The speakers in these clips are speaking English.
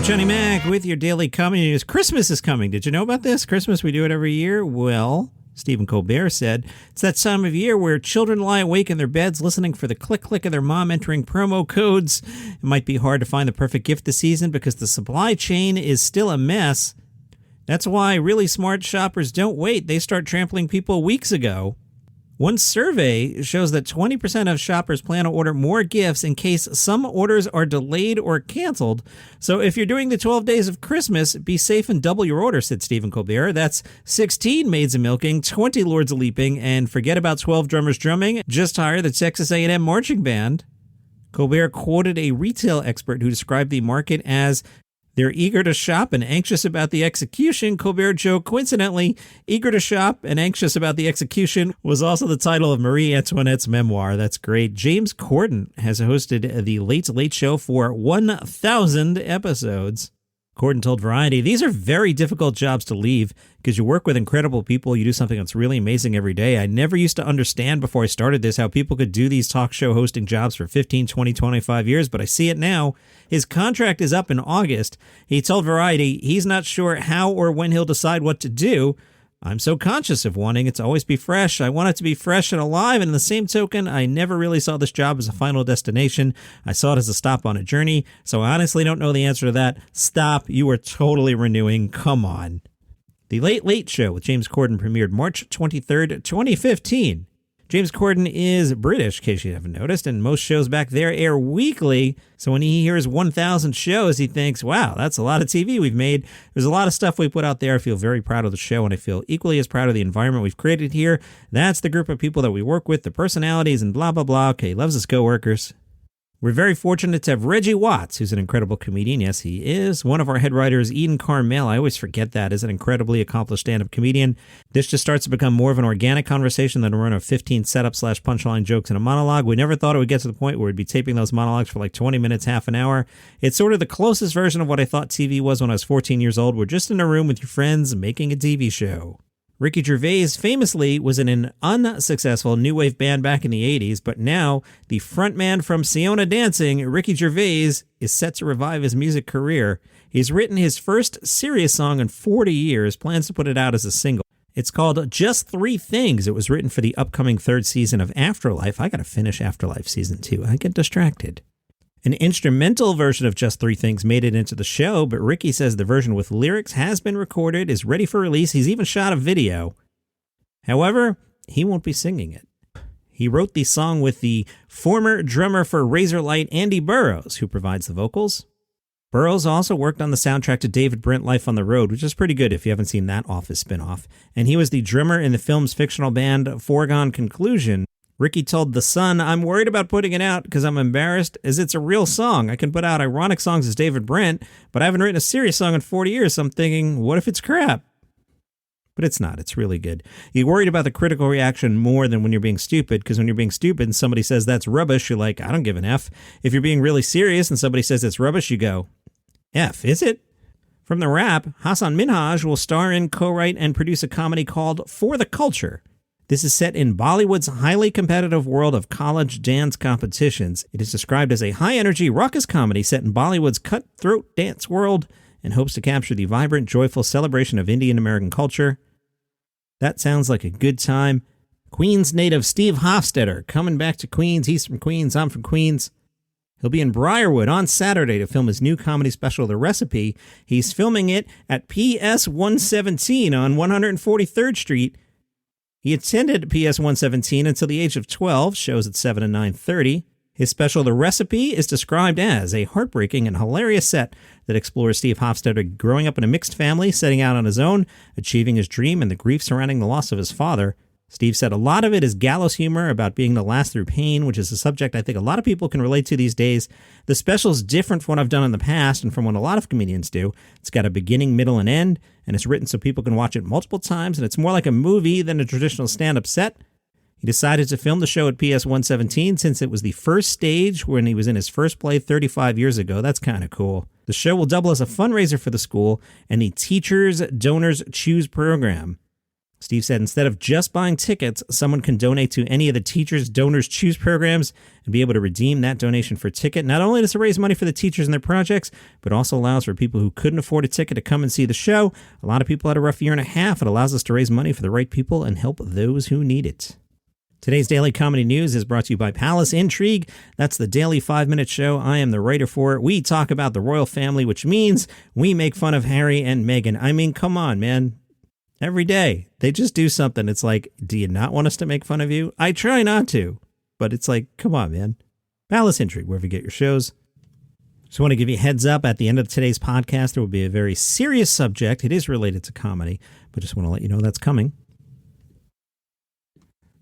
Johnny Mac with your daily comedy news. Christmas is coming. Did you know about this? Christmas, we do it every year. Well, Stephen Colbert said, it's that time of year where children lie awake in their beds listening for the click-click of their mom entering promo codes. It might be hard to find the perfect gift this season because the supply chain is still a mess. That's why really smart shoppers don't wait. They start trampling people weeks ago. One survey shows that 20% of shoppers plan to order more gifts in case some orders are delayed or canceled. So if you're doing the 12 days of Christmas, be safe and double your order, said Stephen Colbert. That's 16 maids a milking, 20 lords a leaping, and forget about 12 drummers drumming. Just hire the Texas A&M marching band. Colbert quoted a retail expert who described the market as they're eager to shop and anxious about the execution. Colbert joked, coincidentally, eager to shop and anxious about the execution was also the title of Marie Antoinette's memoir. That's great. James Corden has hosted the Late Late Show for 1,000 episodes. Corden told Variety, these are very difficult jobs to leave because you work with incredible people. You do something that's really amazing every day. I never used to understand before I started this how people could do these talk show hosting jobs for 15, 20, 25 years, but I see it now. His contract is up in August. He told Variety he's not sure how or when he'll decide what to do. I'm so conscious of wanting it to always be fresh. I want it to be fresh and alive, and in the same token, I never really saw this job as a final destination. I saw it as a stop on a journey, so I honestly don't know the answer to that. Stop. You are totally renewing. Come on. The Late Late Show with James Corden premiered March 23rd, 2015. James Corden is British, in case you haven't noticed, and most shows back there air weekly. So when he hears 1,000 shows, he thinks, wow, that's a lot of TV we've made. There's a lot of stuff we put out there. I feel very proud of the show, and I feel equally as proud of the environment we've created here. That's the group of people that we work with, the personalities, and blah, blah, blah. Okay, loves his coworkers. We're very fortunate to have Reggie Watts, who's an incredible comedian. Yes, he is. One of our head writers, Eden Carmel, I always forget that, is an incredibly accomplished stand-up comedian. This just starts to become more of an organic conversation than a run of 15 setup/punchline jokes in a monologue. We never thought it would get to the point where we'd be taping those monologues for like 20 minutes, half an hour. It's sort of the closest version of what I thought TV was when I was 14 years old. We're just in a room with your friends making a TV show. Ricky Gervais famously was in an unsuccessful new wave band back in the 80s, but now the frontman from Siona Dancing, Ricky Gervais, is set to revive his music career. He's written his first serious song in 40 years, plans to put it out as a single. It's called Just Three Things. It was written for the upcoming third season of Afterlife. I gotta finish Afterlife season 2. I get distracted. An instrumental version of Just Three Things made it into the show, but Ricky says the version with lyrics has been recorded, is ready for release. He's even shot a video. However, he won't be singing it. He wrote the song with the former drummer for Razorlight, Andy Burroughs, who provides the vocals. Burroughs also worked on the soundtrack to David Brent Life on the Road, which is pretty good if you haven't seen that Office spinoff. And he was the drummer in the film's fictional band Foregone Conclusion. Ricky told The Sun, I'm worried about putting it out because I'm embarrassed as it's a real song. I can put out ironic songs as David Brent, but I haven't written a serious song in 40 years, so I'm thinking, what if it's crap? But it's not. It's really good. You're worried about the critical reaction more than when you're being stupid, because when you're being stupid and somebody says that's rubbish, you're like, I don't give an F. If you're being really serious and somebody says it's rubbish, you go, F, is it? From the rap, Hasan Minhaj will star in, co-write, and produce a comedy called For the Culture. This is set in Bollywood's highly competitive world of college dance competitions. It is described as a high-energy, raucous comedy set in Bollywood's cutthroat dance world and hopes to capture the vibrant, joyful celebration of Indian American culture. That sounds like a good time. Queens native Steve Hofstetter coming back to Queens. He's from Queens. I'm from Queens. He'll be in Briarwood on Saturday to film his new comedy special, The Recipe. He's filming it at PS 117 on 143rd Street. He attended PS 117 until the age of 12, shows at 7 and 9:30. His special, The Recipe, is described as a heartbreaking and hilarious set that explores Steve Hofstetter growing up in a mixed family, setting out on his own, achieving his dream, and the grief surrounding the loss of his father. Steve said a lot of it is gallows humor about being the last through pain, which is a subject I think a lot of people can relate to these days. The special is different from what I've done in the past and from what a lot of comedians do. It's got a beginning, middle, and end, and it's written so people can watch it multiple times, and it's more like a movie than a traditional stand-up set. He decided to film the show at PS 117 since it was the first stage when he was in his first play 35 years ago. That's kind of cool. The show will double as a fundraiser for the school and the Teachers Donors Choose program. Steve said instead of just buying tickets, someone can donate to any of the Teachers Donors Choose programs and be able to redeem that donation for a ticket. Not only does it raise money for the teachers and their projects, but also allows for people who couldn't afford a ticket to come and see the show. A lot of people had a rough year and a half. It allows us to raise money for the right people and help those who need it. Today's Daily Comedy News is brought to you by Palace Intrigue. That's the daily 5-minute show. I am the writer for it. We talk about the royal family, which means we make fun of Harry and Meghan. I mean, come on, man. Every day, they just do something. It's like, do you not want us to make fun of you? I try not to, but it's like, come on, man. Palace Intrigue, wherever you get your shows. Just want to give you a heads up. At the end of today's podcast, there will be a very serious subject. It is related to comedy, but just want to let you know that's coming.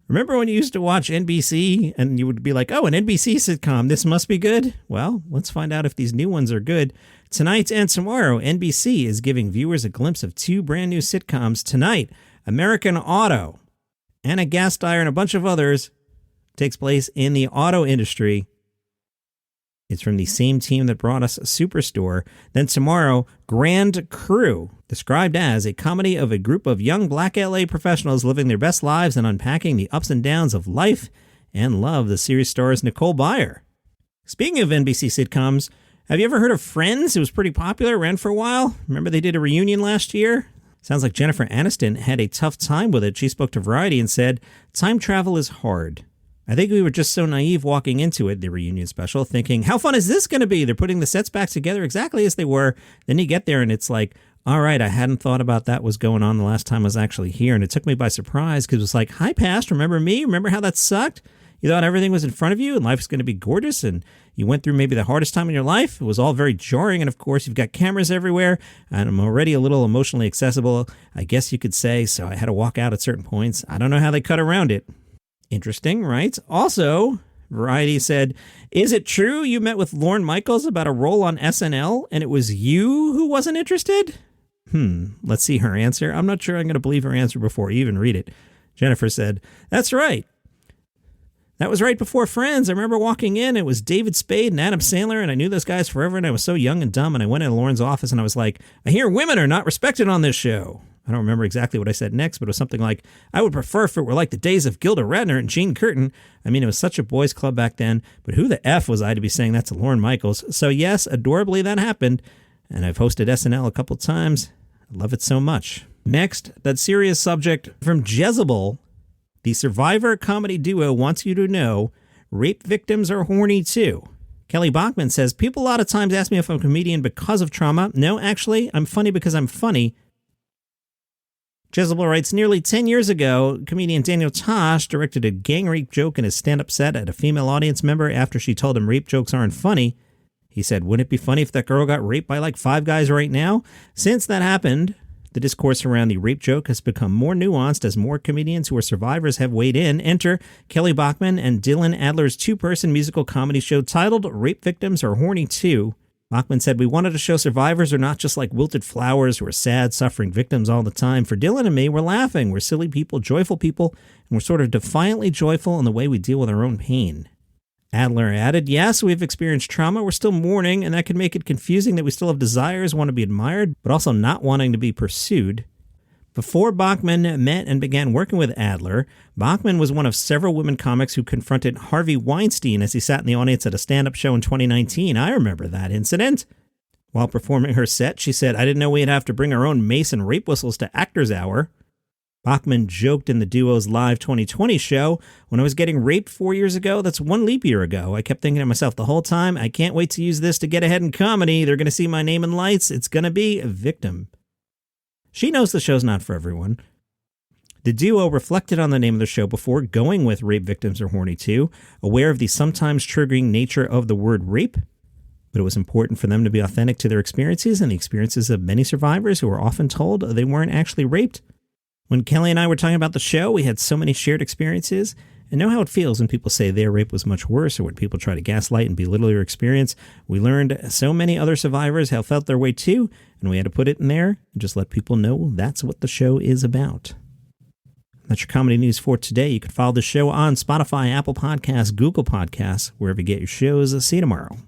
Remember when you used to watch NBC and you would be like, oh, an NBC sitcom, this must be good? Well, let's find out if these new ones are good. Tonight and tomorrow, NBC is giving viewers a glimpse of 2 brand new sitcoms. Tonight, American Auto, Anna Gasteyer and a bunch of others takes place in the auto industry. It's from the same team that brought us Superstore. Then tomorrow, Grand Crew, described as a comedy of a group of young black LA professionals living their best lives and unpacking the ups and downs of life and love. The series stars Nicole Byer. Speaking of NBC sitcoms, have you ever heard of Friends? It was pretty popular, ran for a while. Remember they did a reunion last year? Sounds like Jennifer Aniston had a tough time with it. She spoke to Variety and said, time travel is hard. I think we were just so naive walking into it, the reunion special, thinking, how fun is this going to be? They're putting the sets back together exactly as they were. Then you get there and it's like, all right, I hadn't thought about that was going on the last time I was actually here. And it took me by surprise because it was like, hi, past, remember me? Remember how that sucked? You thought everything was in front of you and life was going to be gorgeous and you went through maybe the hardest time in your life. It was all very jarring. And of course, you've got cameras everywhere and I'm already a little emotionally accessible, I guess you could say. So I had to walk out at certain points. I don't know how they cut around it. Interesting, right? Also, Variety said, is it true you met with Lorne Michaels about a role on SNL and it was you who wasn't interested? Let's see her answer. I'm not sure I'm going to believe her answer before I even read it. Jennifer said, that's right. That was right before Friends. I remember walking in. It was David Spade and Adam Sandler, and I knew those guys forever, and I was so young and dumb, and I went into Lauren's office, and I was like, I hear women are not respected on this show. I don't remember exactly what I said next, but it was something like, I would prefer if it were like the days of Gilda Radner and Jane Curtin. I mean, it was such a boys' club back then, but who the F was I to be saying that to Lorne Michaels? So yes, adorably that happened, and I've hosted SNL a couple times. I love it so much. Next, that serious subject from Jezebel. The Survivor comedy duo wants you to know rape victims are horny too. Kelly Bachman says, people a lot of times ask me if I'm a comedian because of trauma. No, actually, I'm funny because I'm funny. Jezebel writes, nearly 10 years ago, comedian Daniel Tosh directed a gang rape joke in his stand-up set at a female audience member after she told him rape jokes aren't funny. He said, wouldn't it be funny if that girl got raped by like 5 guys right now? Since that happened, the discourse around the rape joke has become more nuanced as more comedians who are survivors have weighed in. Enter Kelly Bachman and Dylan Adler's 2-person musical comedy show titled Rape Victims Are Horny Too. Bachman said, we wanted to show survivors are not just like wilted flowers who are sad, suffering victims all the time. For Dylan and me, we're laughing. We're silly people, joyful people, and we're sort of defiantly joyful in the way we deal with our own pain. Adler added, yes, we've experienced trauma. We're still mourning, and that can make it confusing that we still have desires, want to be admired, but also not wanting to be pursued. Before Bachman met and began working with Adler, Bachman was one of several women comics who confronted Harvey Weinstein as he sat in the audience at a stand-up show in 2019. I remember that incident. While performing her set, she said, I didn't know we'd have to bring our own mace and rape whistles to Actors Hour. Bachman joked in the duo's live 2020 show, when I was getting raped 4 years ago, that's 1 leap year ago. I kept thinking to myself the whole time, I can't wait to use this to get ahead in comedy. They're going to see my name in lights. It's going to be a victim. She knows the show's not for everyone. The duo reflected on the name of the show before going with Rape Victims Are Horny Too, aware of the sometimes triggering nature of the word rape, but it was important for them to be authentic to their experiences and the experiences of many survivors who were often told they weren't actually raped. When Kelly and I were talking about the show, we had so many shared experiences and know how it feels when people say their rape was much worse or when people try to gaslight and belittle your experience. We learned so many other survivors have felt their way too, and we had to put it in there and just let people know that's what the show is about. That's your comedy news for today. You can follow the show on Spotify, Apple Podcasts, Google Podcasts, wherever you get your shows. See you tomorrow.